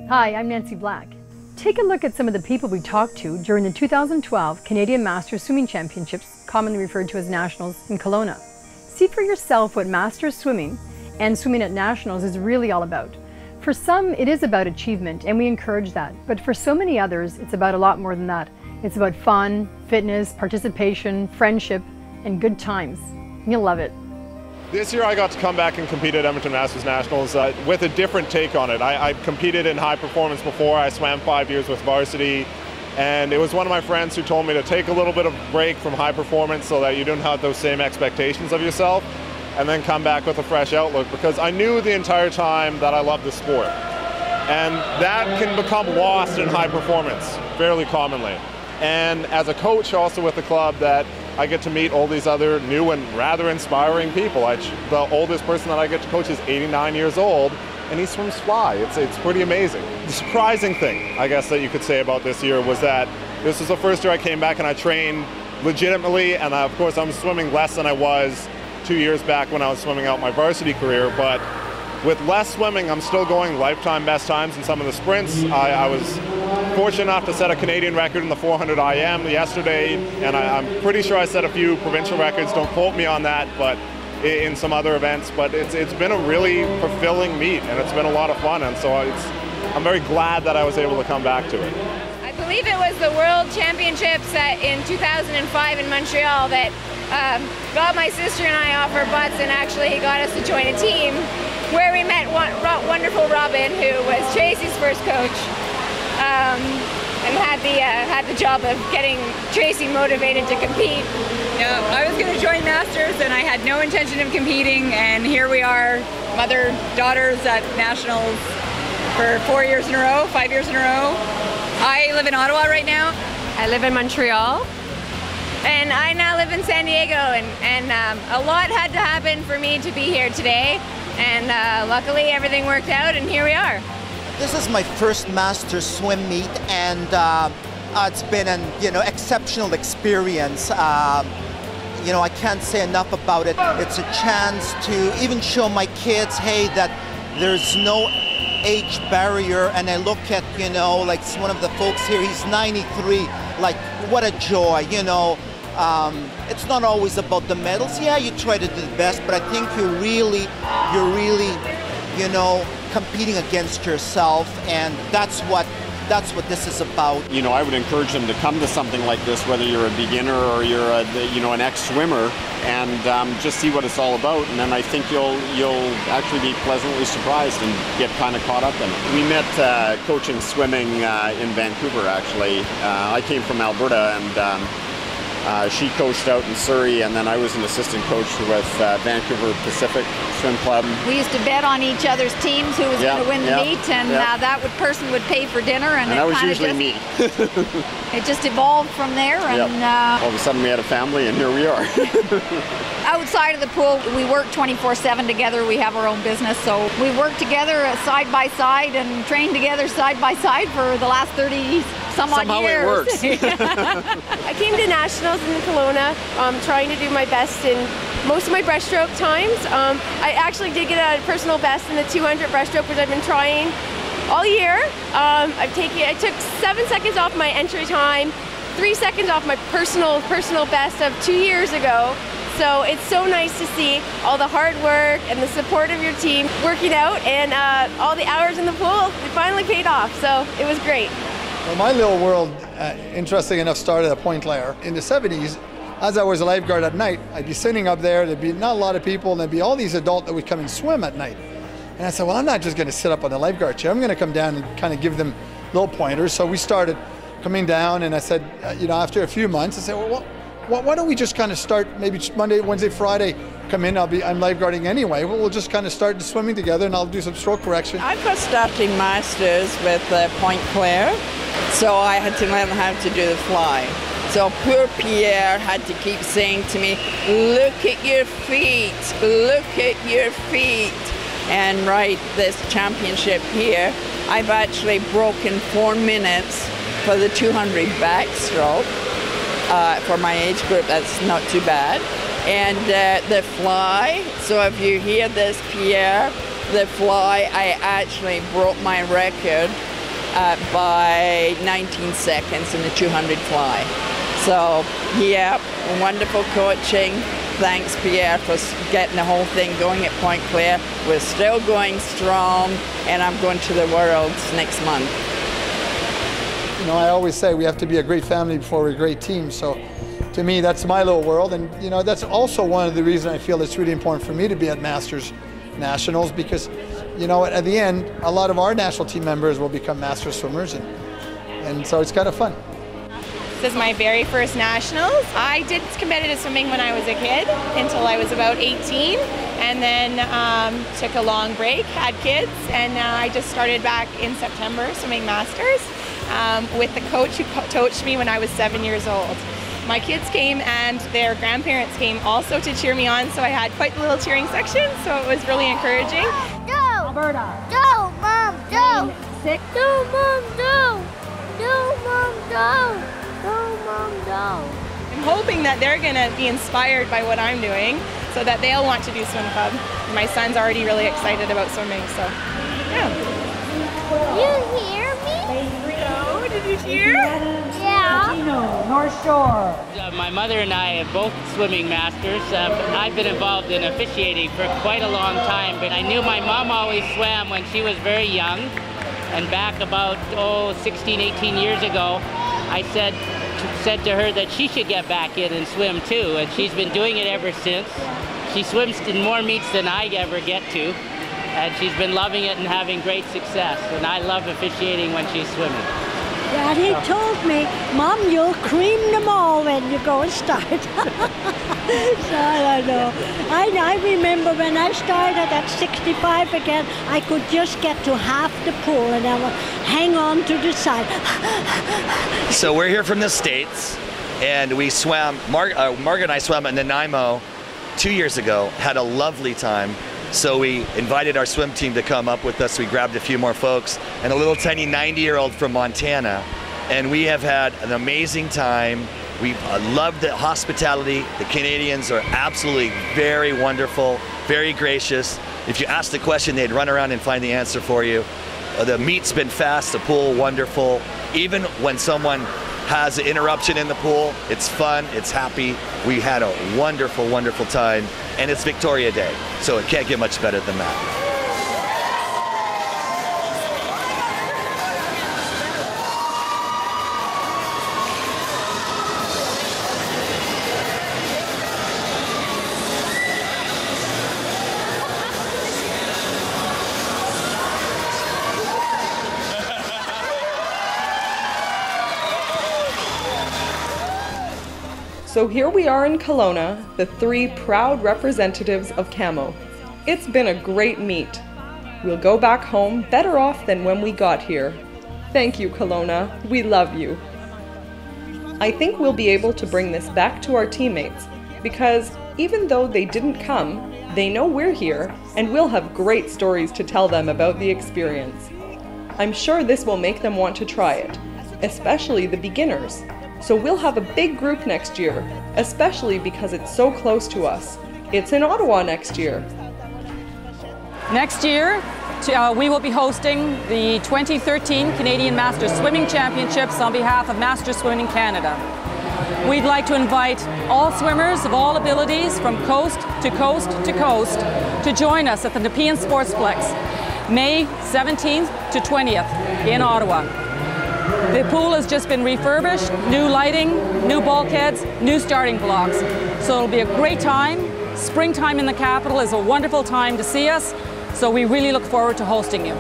Hi, I'm Nancy Black. Take a look at some of the people we talked to during the 2012 Canadian Masters Swimming Championships, commonly referred to as Nationals, in Kelowna. See for yourself what Masters swimming and swimming at Nationals is really all about. For some, it is about achievement, and we encourage that. But for so many others, it's about a lot more than that. It's about fun, fitness, participation, friendship, and good times. You'll love it. This year I got to come back and compete at Edmonton Masters Nationals with a different take on it. I competed in high performance before. I swam 5 years with varsity, and it was one of my friends who told me to take a little bit of a break from high performance so that you don't have those same expectations of yourself, and then come back with a fresh outlook, because I knew the entire time that I loved the sport. And that can become lost in high performance fairly commonly. And as a coach also with the club, that I get to meet all these other new and rather inspiring people. The oldest person that I get to coach is 89 years old, and he swims fly. It's pretty amazing. The surprising thing, I guess, that you could say about this year was that this was the first year I came back and I trained legitimately, and of course I'm swimming less than I was 2 years back when I was swimming out my varsity career, but with less swimming, I'm still going lifetime best times in some of the sprints. I was fortunate enough to set a Canadian record in the 400 IM yesterday, and I'm pretty sure I set a few provincial records. Don't quote me on that, but in some other events. But it's been a really fulfilling meet, and it's been a lot of fun, and so I'm very glad that I was able to come back to it. I believe it was the World Championships in 2005 in Montreal that got my sister and I off our butts and actually got us to join a team, where we met wonderful Robin, who was Tracy's first coach, and had the job of getting Tracy motivated to compete. Yeah, I was going to join Masters and I had no intention of competing, and here we are, mother-daughters at Nationals for 4 years in a row, 5 years in a row. I live in Ottawa right now. I live in Montreal. And I now live in San Diego, and a lot had to happen for me to be here today, and luckily everything worked out, and here we are. This is my first Masters swim meet, and it's been an exceptional experience. I can't say enough about it. It's a chance to even show my kids, hey, that there's no age barrier. And I look at like one of the folks here, he's 93. Like, what a joy, It's not always about the medals. Yeah, you try to do the best, but I think you're really, competing against yourself, and that's what this is about. I would encourage them to come to something like this, whether you're a beginner or you're an ex-swimmer, and just see what it's all about. And then I think you'll actually be pleasantly surprised and get kind of caught up in it. We met coaching swimming in Vancouver, actually. I came from Alberta, and she coached out in Surrey, and then I was an assistant coach with Vancouver Pacific Swim Club. We used to bet on each other's teams who was going to win the meet, and that person would pay for dinner, and that was usually me. It just evolved from there, and all of a sudden we had a family, and here we are. Outside of the pool, we work 24/7 together. We have our own business, so we work together side by side and train together side by side for the last 30 some odd years. It works. I came to Nationals in Kelowna, trying to do my best in most of my breaststroke times. I actually did get a personal best in the 200 breaststroke, which I've been trying all year. I took 7 seconds off my entry time, 3 seconds off my personal best of 2 years ago. So it's so nice to see all the hard work and the support of your team working out, and all the hours in the pool, it finally paid off. So it was great. Well, my little world, interesting enough, started at Point Claire. In the 70s, as I was a lifeguard at night, I'd be sitting up there, there'd be not a lot of people, and there'd be all these adults that would come and swim at night. And I said, well, I'm not just going to sit up on the lifeguard chair. I'm going to come down and kind of give them little pointers. So we started coming down, and I said, after a few months, I said, well, why don't we just kind of start maybe Monday, Wednesday, Friday, come in, I'm lifeguarding anyway. We'll just kind of start swimming together, and I'll do some stroke correction. I got starting Masters with Point Claire, so I had to learn how to do the fly. So poor Pierre had to keep saying to me, look at your feet, look at your feet. And this championship here, I've actually broken 4 minutes for the 200 backstroke. For my age group, that's not too bad. And the fly, so if you hear this, Pierre, the fly, I actually broke my record by 19 seconds in the 200 fly. So, yeah, wonderful coaching. Thanks, Pierre, for getting the whole thing going at Pointe-Claire. We're still going strong, and I'm going to the Worlds next month. You know, I always say we have to be a great family before we're a great team. So, to me, that's my little world, and you know, that's also one of the reasons I feel it's really important for me to be at Masters Nationals, because, you know, at the end, a lot of our national team members will become master swimmers, and so it's kind of fun. This is my very first nationals. I did competitive swimming when I was a kid until I was about 18, and then took a long break, had kids, and I just started back in September swimming masters with the coach who coached me when I was 7 years old. My kids came and their grandparents came also to cheer me on, so I had quite a little cheering section, so it was really encouraging. Go! Alberta. Go, Mom, go! 6. Go, Mom, go! Go, Mom, go! Go, Mom, go! I'm hoping that they're going to be inspired by what I'm doing so that they'll want to do swim club. My son's already really excited about swimming, so yeah. You hear me? No, did you hear? Yeah. North Shore. My mother and I are both swimming masters. I've been involved in officiating for quite a long time, but I knew my mom always swam when she was very young. And back about 16, 18 years ago, I said to her that she should get back in and swim too, and she's been doing it ever since. She swims in more meets than I ever get to, and she's been loving it and having great success, and I love officiating when she's swimming. Daddy told me, Mom, you'll cream them all when you go and start. So I don't know. I remember when I started at 65 again, I could just get to half the pool and I would hang on to the side. So we're here from the States, and we swam, Margaret and I swam in Nanaimo 2 years ago, had a lovely time. So we invited our swim team to come up with us. We grabbed a few more folks and a little tiny 90-year-old from Montana. And we have had an amazing time. We loved the hospitality. The Canadians are absolutely very wonderful, very gracious. If you ask the question, they'd run around and find the answer for you. The meet's been fast, the pool wonderful. Even when someone has an interruption in the pool, it's fun, it's happy. We had a wonderful, wonderful time. And it's Victoria Day, so it can't get much better than that. So here we are in Kelowna, the 3 proud representatives of Camo. It's been a great meet. We'll go back home better off than when we got here. Thank you, Kelowna. We love you. I think we'll be able to bring this back to our teammates because even though they didn't come, they know we're here and we'll have great stories to tell them about the experience. I'm sure this will make them want to try it, especially the beginners. So we'll have a big group next year, especially because it's so close to us. It's in Ottawa next year. Next year, we will be hosting the 2013 Canadian Masters Swimming Championships on behalf of Masters Swimming Canada. We'd like to invite all swimmers of all abilities from coast to coast to coast to join us at the Nepean Sportsplex, May 17th to 20th in Ottawa. The pool has just been refurbished, new lighting, new bulkheads, new starting blocks. So it'll be a great time. Springtime in the capital is a wonderful time to see us, so we really look forward to hosting you.